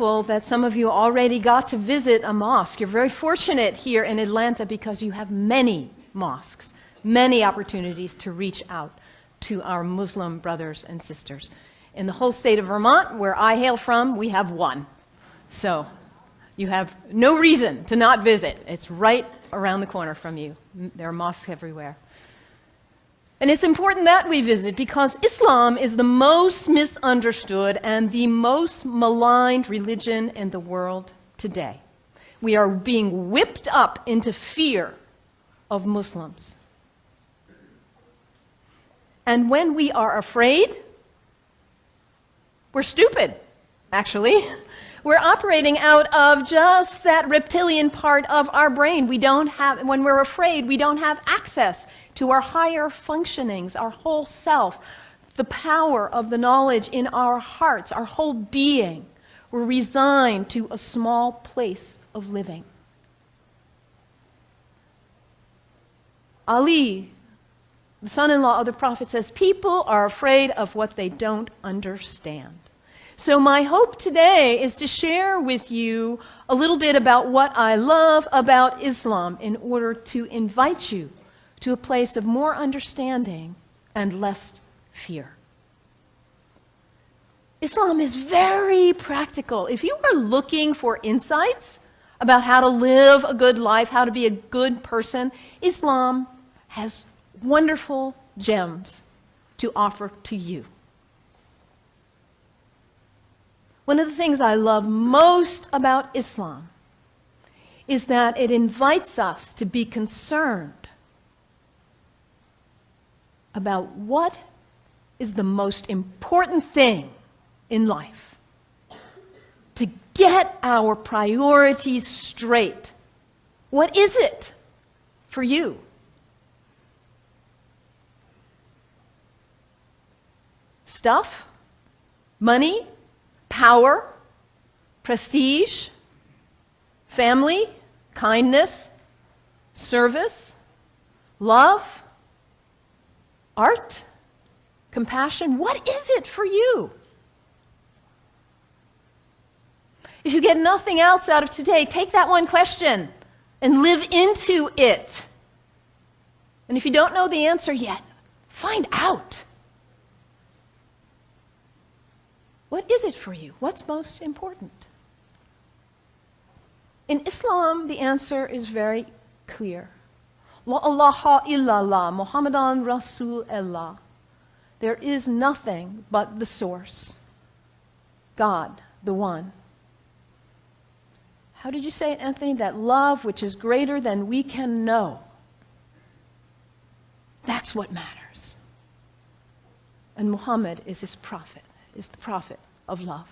hopeful that some of you already got to visit a mosque. You're very fortunate here in Atlanta because you have many mosques, many opportunities to reach out to our Muslim brothers and sisters. In the whole state of Vermont, where I hail from, we have one. So you have no reason to not visit. It's right around the corner from you. There are mosques everywhere. And it's important that we visit because Islam is the most misunderstood and the most maligned religion in the world today. We are being whipped up into fear of Muslims. And when we are afraid, we're stupid, actually. We're operating out of just that reptilian part of our brain. When we're afraid, we don't have access to our higher functionings, our whole self, the power of the knowledge in our hearts, our whole being. We're resigned to a small place of living. Ali, the son-in-law of the Prophet, says, people are afraid of what they don't understand. So my hope today is to share with you a little bit about what I love about Islam in order to invite you to a place of more understanding and less fear. Islam is very practical. If you are looking for insights about how to live a good life, how to be a good person, Islam has wonderful gems to offer to you. One of the things I love most about Islam is that it invites us to be concerned about what is the most important thing in life. To get our priorities straight. What is it for you? Stuff? Money? Power, prestige, family, kindness, service, love, art, compassion. What is it for you? If you get nothing else out of today, take that one question and live into it. And if you don't know the answer yet, find out. What is it for you? What's most important? In Islam, the answer is very clear. La ilaha illallah, Muhammadan Rasulullah. There is nothing but the source, God, the one. How did you say it, Anthony? That love which is greater than we can know. That's what matters. And Muhammad is his prophet. Is the prophet of love.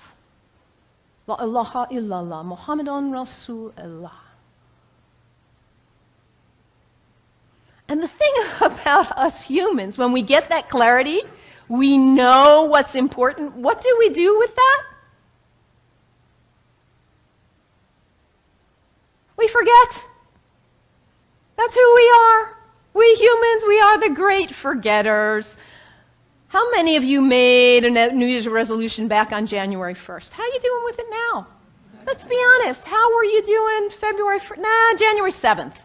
La ilaha illallah, Muhammadan Rasulullah. And the thing about us humans, when we get that clarity, we know what's important. What do we do with that? We forget. That's who we are. We humans, we are the great forgetters. How many of you made a New Year's resolution back on January 1st? How are you doing with it now? Let's be honest. How were you doing February 1st? January 7th.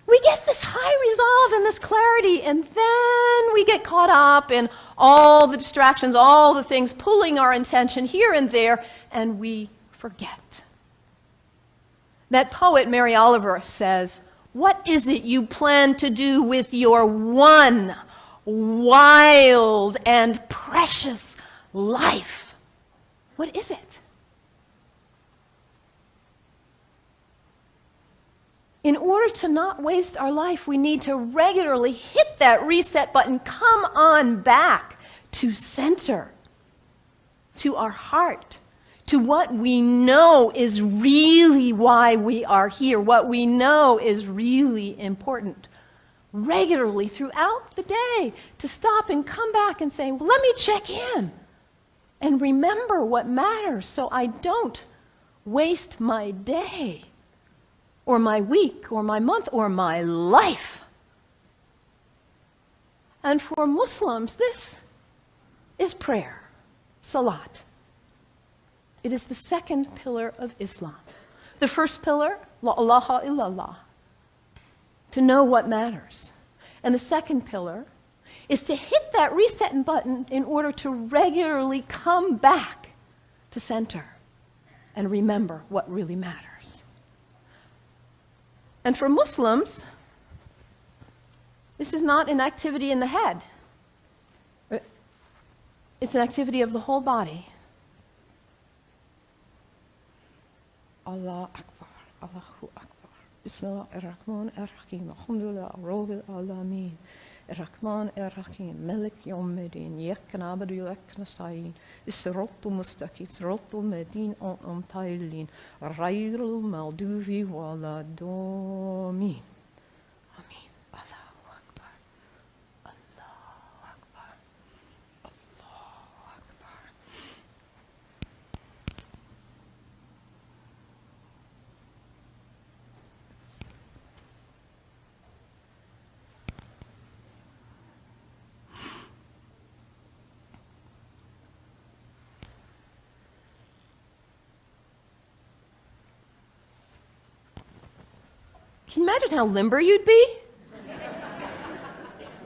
We get this high resolve and this clarity, and then we get caught up in all the distractions, all the things pulling our attention here and there, and we forget. That poet, Mary Oliver, says, what is it you plan to do with your one wild and precious life? What is it? In order to not waste our life, we need to regularly hit that reset button, come on back to center, to our heart, to what we know is really why we are here, what we know is really important. Regularly throughout the day, to stop and come back and say, well, let me check in and remember what matters so I don't waste my day or my week or my month or my life. And for Muslims, this is prayer, salat. It is the second pillar of Islam. The first pillar, la ilaha illallah, to know what matters. And the second pillar is to hit that reset button in order to regularly come back to center and remember what really matters. And for Muslims, this is not an activity in the head. It's an activity of the whole body. Allah Akbar, Allahu Akbar. Bismillah ar-Rahman ar-Rahim. Alhamdulillah, Rabbil Alameen. Ar-Rahman ar-Rahim. Malik Yawmiddin. Iyyaka na'budu wa iyyaka nasta'in. As-siratal mustaqim. Siratal ladhina an'amta 'alayhim. Ghayril maghdubi waladdallin. Can you imagine how limber you'd be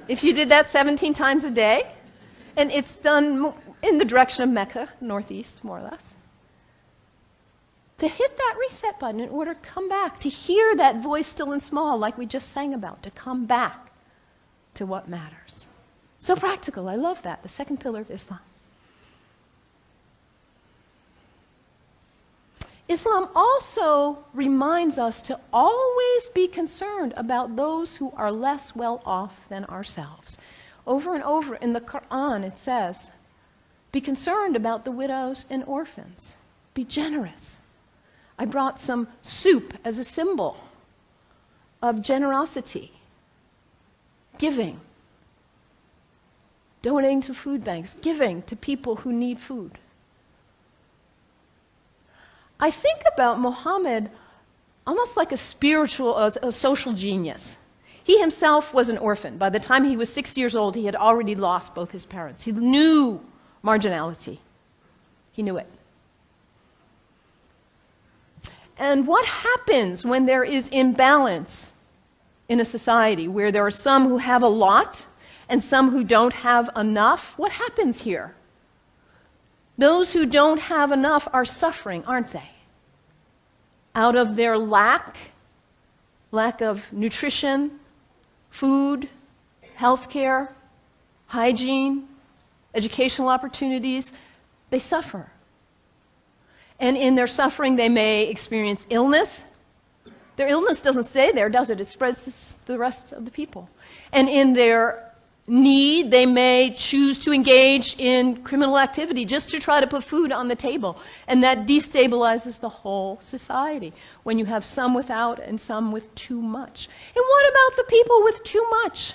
if you did that 17 times a day? And it's done in the direction of Mecca, northeast, more or less. To hit that reset button in order to come back, to hear that voice still and small like we just sang about, to come back to what matters. So practical, I love that, the second pillar of Islam. Islam also reminds us to always be concerned about those who are less well off than ourselves. Over and over in the Quran it says, be concerned about the widows and orphans. Be generous. I brought some soup as a symbol of generosity, giving, donating to food banks, giving to people who need food. I think about Muhammad almost like a spiritual, a social genius. He himself was an orphan. By the time he was 6 years old, he had already lost both his parents. He knew marginality. He knew it. And what happens when there is imbalance in a society where there are some who have a lot and some who don't have enough? What happens here? Those who don't have enough are suffering, aren't they? Out of their lack of nutrition, food, healthcare, hygiene, educational opportunities, they suffer. And in their suffering, they may experience illness. Their illness doesn't stay there, does it? It spreads to the rest of the people. And in their need, they may choose to engage in criminal activity just to try to put food on the table. And that destabilizes the whole society when you have some without and some with too much. And what about the people with too much?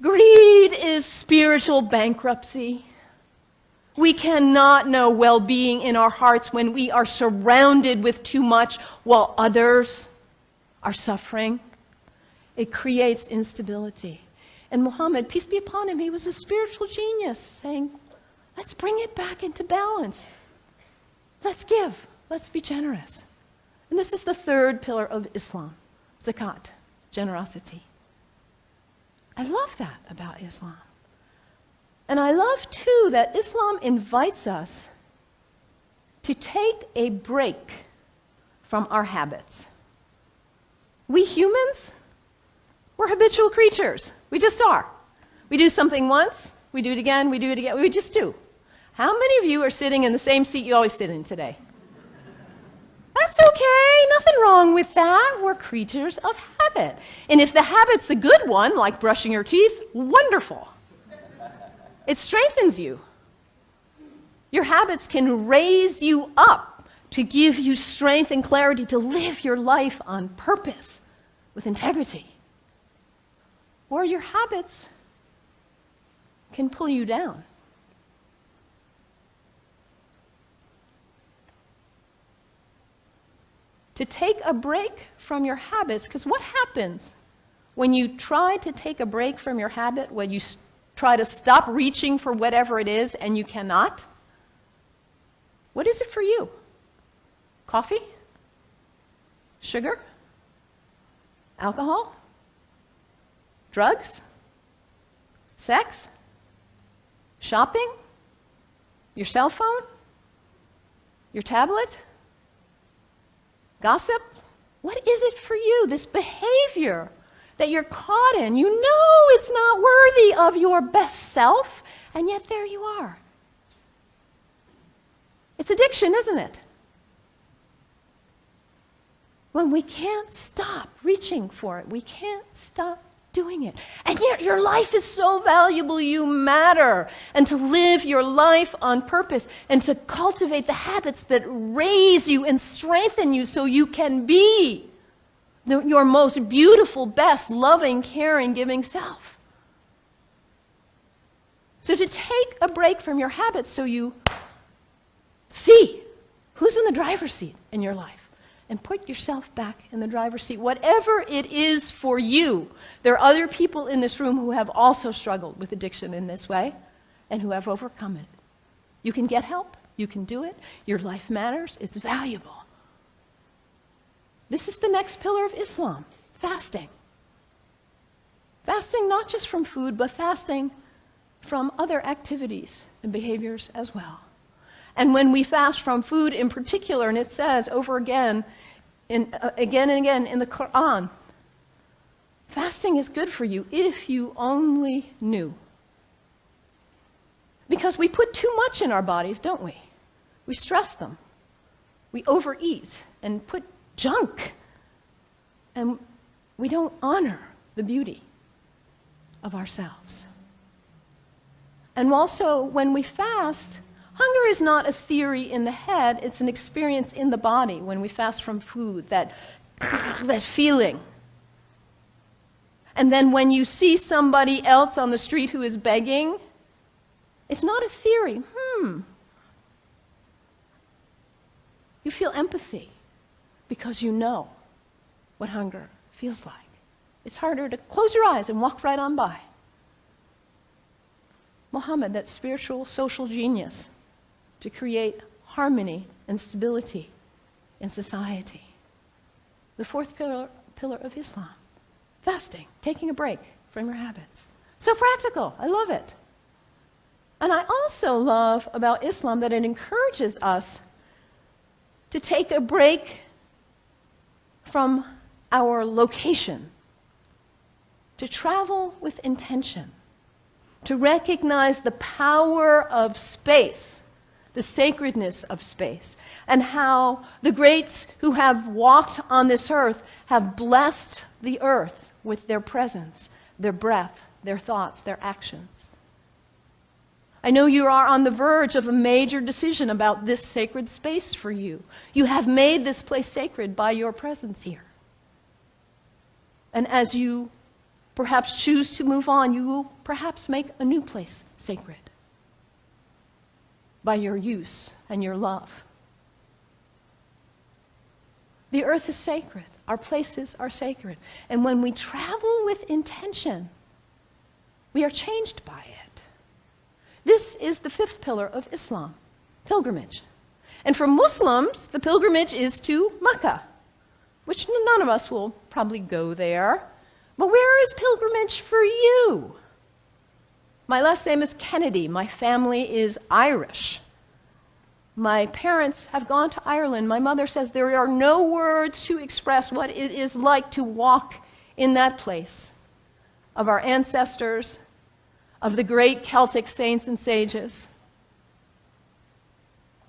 Greed is spiritual bankruptcy. We cannot know well-being in our hearts when we are surrounded with too much while others are suffering. It creates instability. And Muhammad, peace be upon him, he was a spiritual genius, saying, let's bring it back into balance. Let's give. Let's be generous. And this is the third pillar of Islam, zakat, generosity. I love that about Islam. And I love, too, that Islam invites us to take a break from our habits. We humans, we're habitual creatures. We just are. We do something once, we do it again, we do it again. We just do. How many of you are sitting in the same seat you always sit in today? That's okay. Nothing wrong with that. We're creatures of habit. And if the habit's the good one, like brushing your teeth, wonderful. It strengthens you. Your habits can raise you up to give you strength and clarity to live your life on purpose with integrity. Or your habits can pull you down. To take a break from your habits, because what happens when you try to take a break from your habit, when you try to stop reaching for whatever it is and you cannot? What is it for you? Coffee? Sugar? Alcohol? Drugs? Sex? Shopping? Your cell phone? Your tablet? Gossip? What is it for you, this behavior that you're caught in? You know it's not worthy of your best self, and yet there you are. It's addiction, isn't it? When we can't stop reaching for it, we can't stop doing it. And yet your life is so valuable, you matter. And to live your life on purpose and to cultivate the habits that raise you and strengthen you so you can be your most beautiful, best, loving, caring, giving self. So to take a break from your habits so you see who's in the driver's seat in your life. And put yourself back in the driver's seat. Whatever it is for you. There are other people in this room who have also struggled with addiction in this way and who have overcome it. You can get help. You can do it. Your life matters. It's valuable. This is the next pillar of Islam, fasting. Fasting not just from food, but fasting from other activities and behaviors as well. And when we fast from food in particular, and it says over again and again in the Quran, fasting is good for you if you only knew. Because we put too much in our bodies, don't we? We stress them. We overeat and put junk. And we don't honor the beauty of ourselves. And also, when we fast, hunger is not a theory in the head, it's an experience in the body when we fast from food, that feeling. And then when you see somebody else on the street who is begging, it's not a theory. You feel empathy because you know what hunger feels like. It's harder to close your eyes and walk right on by. Muhammad, that spiritual social genius, to create harmony and stability in society. The fourth pillar of Islam, fasting, taking a break from your habits. So practical, I love it. And I also love about Islam that it encourages us to take a break from our location, to travel with intention, to recognize the power of space, the sacredness of space, and how the greats who have walked on this earth have blessed the earth with their presence, their breath, their thoughts, their actions. I know you are on the verge of a major decision about this sacred space for you. You have made this place sacred by your presence here. And as you perhaps choose to move on, you will perhaps make a new place sacred by your use and your love. The earth is sacred. Our places are sacred. And when we travel with intention, we are changed by it. This is the fifth pillar of Islam, pilgrimage. And for Muslims, the pilgrimage is to Mecca, which none of us will probably go there. But where is pilgrimage for you? My last name is Kennedy. My family is Irish. My parents have gone to Ireland. My mother says there are no words to express what it is like to walk in that place of our ancestors, of the great Celtic saints and sages.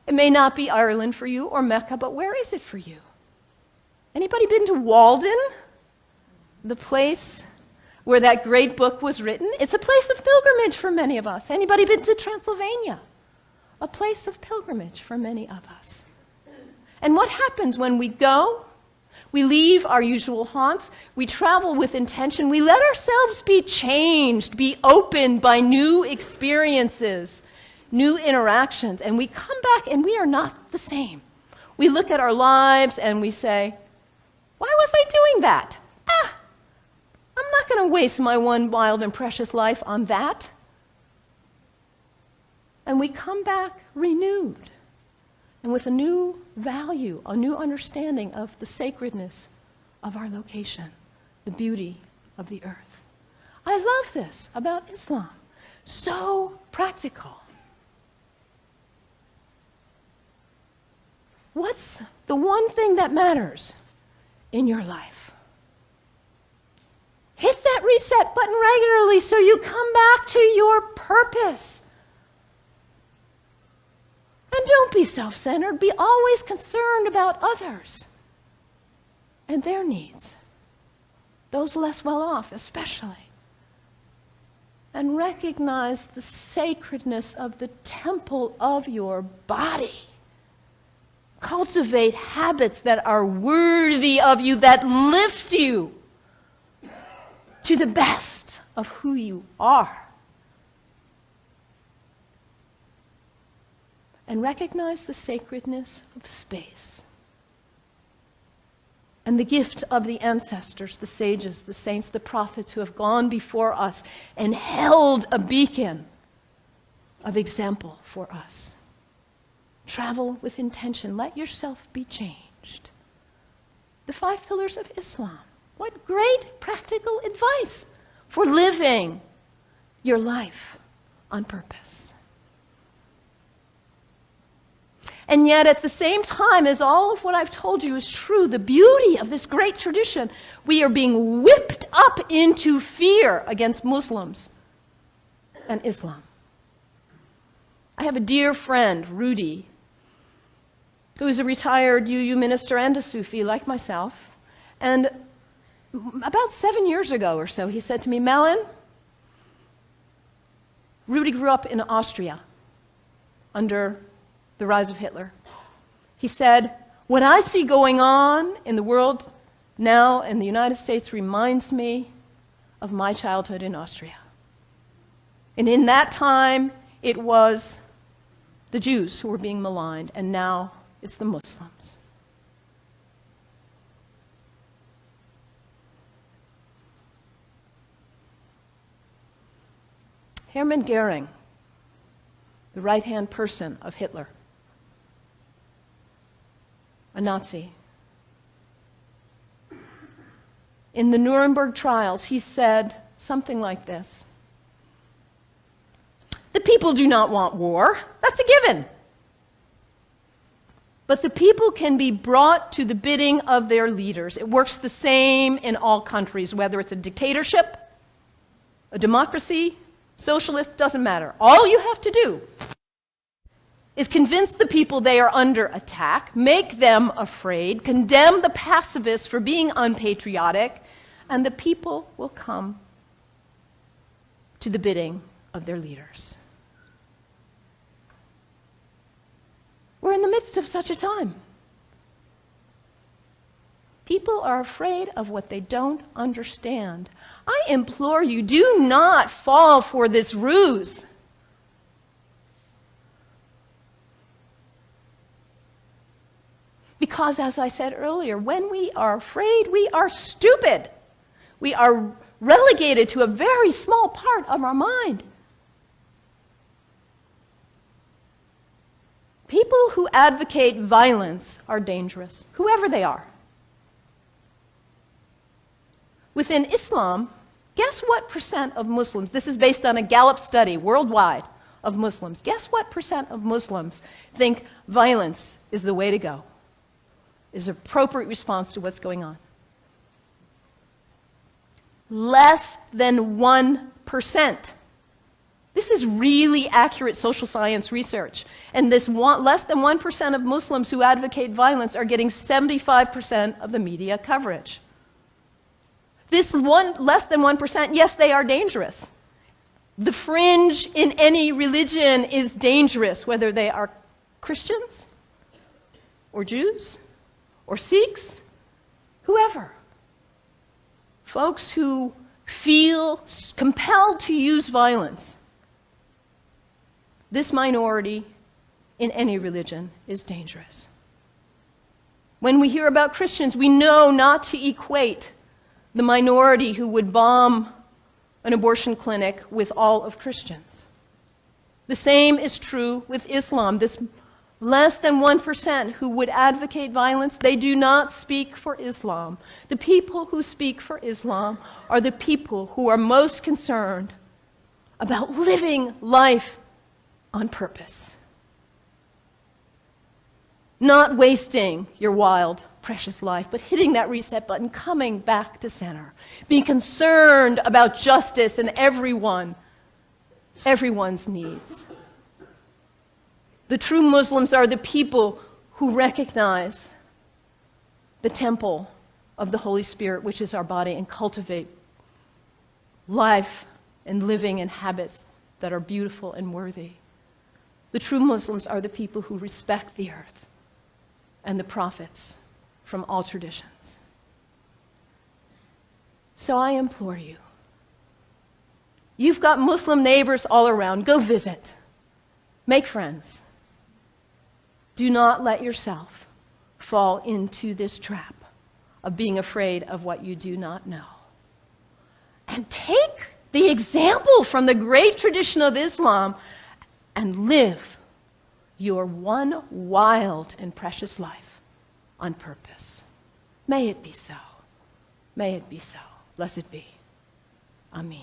It may not be Ireland for you or Mecca, but where is it for you? Anybody been to Walden? The place where that great book was written? It's a place of pilgrimage for many of us. Anybody been to Transylvania? A place of pilgrimage for many of us. And what happens when we go? We leave our usual haunts. We travel with intention. We let ourselves be changed, be opened by new experiences, new interactions. And we come back and we are not the same. We look at our lives and we say, why was I doing that? I'm not going to waste my one wild and precious life on that. And we come back renewed and with a new value, a new understanding of the sacredness of our location, the beauty of the earth. I love this about Islam. So practical. What's the one thing that matters in your life? Hit that reset button regularly so you come back to your purpose. And don't be self-centered. Be always concerned about others and their needs, those less well off especially. And recognize the sacredness of the temple of your body. Cultivate habits that are worthy of you, that lift you to the best of who you are. And recognize the sacredness of space and the gift of the ancestors, the sages, the saints, the prophets who have gone before us and held a beacon of example for us. Travel with intention. Let yourself be changed. The 5 pillars of Islam. What great practical advice for living your life on purpose. And yet, at the same time as all of what I've told you is true, the beauty of this great tradition, we are being whipped up into fear against Muslims and Islam. I have a dear friend, Rudy, who is a retired UU minister and a Sufi like myself. And about 7 years ago or so, he said to me, Malin, Rudy grew up in Austria under the rise of Hitler. He said, what I see going on in the world now in the United States reminds me of my childhood in Austria. And in that time, it was the Jews who were being maligned, and now it's the Muslims. Hermann Goering, the right-hand person of Hitler, a Nazi. In the Nuremberg trials, he said something like this: the people do not want war. That's a given. But the people can be brought to the bidding of their leaders. It works the same in all countries, whether it's a dictatorship, a democracy, socialist, doesn't matter. All you have to do is convince the people they are under attack, make them afraid, condemn the pacifists for being unpatriotic, and the people will come to the bidding of their leaders. We're in the midst of such a time. People are afraid of what they don't understand. I implore you, do not fall for this ruse. Because, as I said earlier, when we are afraid, we are stupid. We are relegated to a very small part of our mind. People who advocate violence are dangerous, whoever they are. Within Islam, guess what percent of Muslims, this is based on a Gallup study worldwide of Muslims, guess what percent of Muslims think violence is the way to go, is an appropriate response to what's going on? Less than 1%. This is really accurate social science research. And this less than 1% of Muslims who advocate violence are getting 75% of the media coverage. This less than 1%, yes, they are dangerous. The fringe in any religion is dangerous, whether they are Christians or Jews or Sikhs, whoever. Folks who feel compelled to use violence. This minority in any religion is dangerous. When we hear about Christians, we know not to equate the minority who would bomb an abortion clinic with all of Christians. The same is true with Islam. This Less than 1% who would advocate violence, they do not speak for Islam. The people who speak for Islam are the people who are most concerned about living life on purpose. Not wasting your wild, precious life, but hitting that reset button, coming back to center. Being concerned about justice and everyone's needs. The true Muslims are the people who recognize the temple of the Holy Spirit, which is our body, and cultivate life and living and habits that are beautiful and worthy. The true Muslims are the people who respect the earth and the prophets from all traditions. So I implore you, you've got Muslim neighbors all around. Go visit. Make friends. Do not let yourself fall into this trap of being afraid of what you do not know. And take the example from the great tradition of Islam and live your one wild and precious life on purpose. May it be so. May it be so. Blessed be. Amen.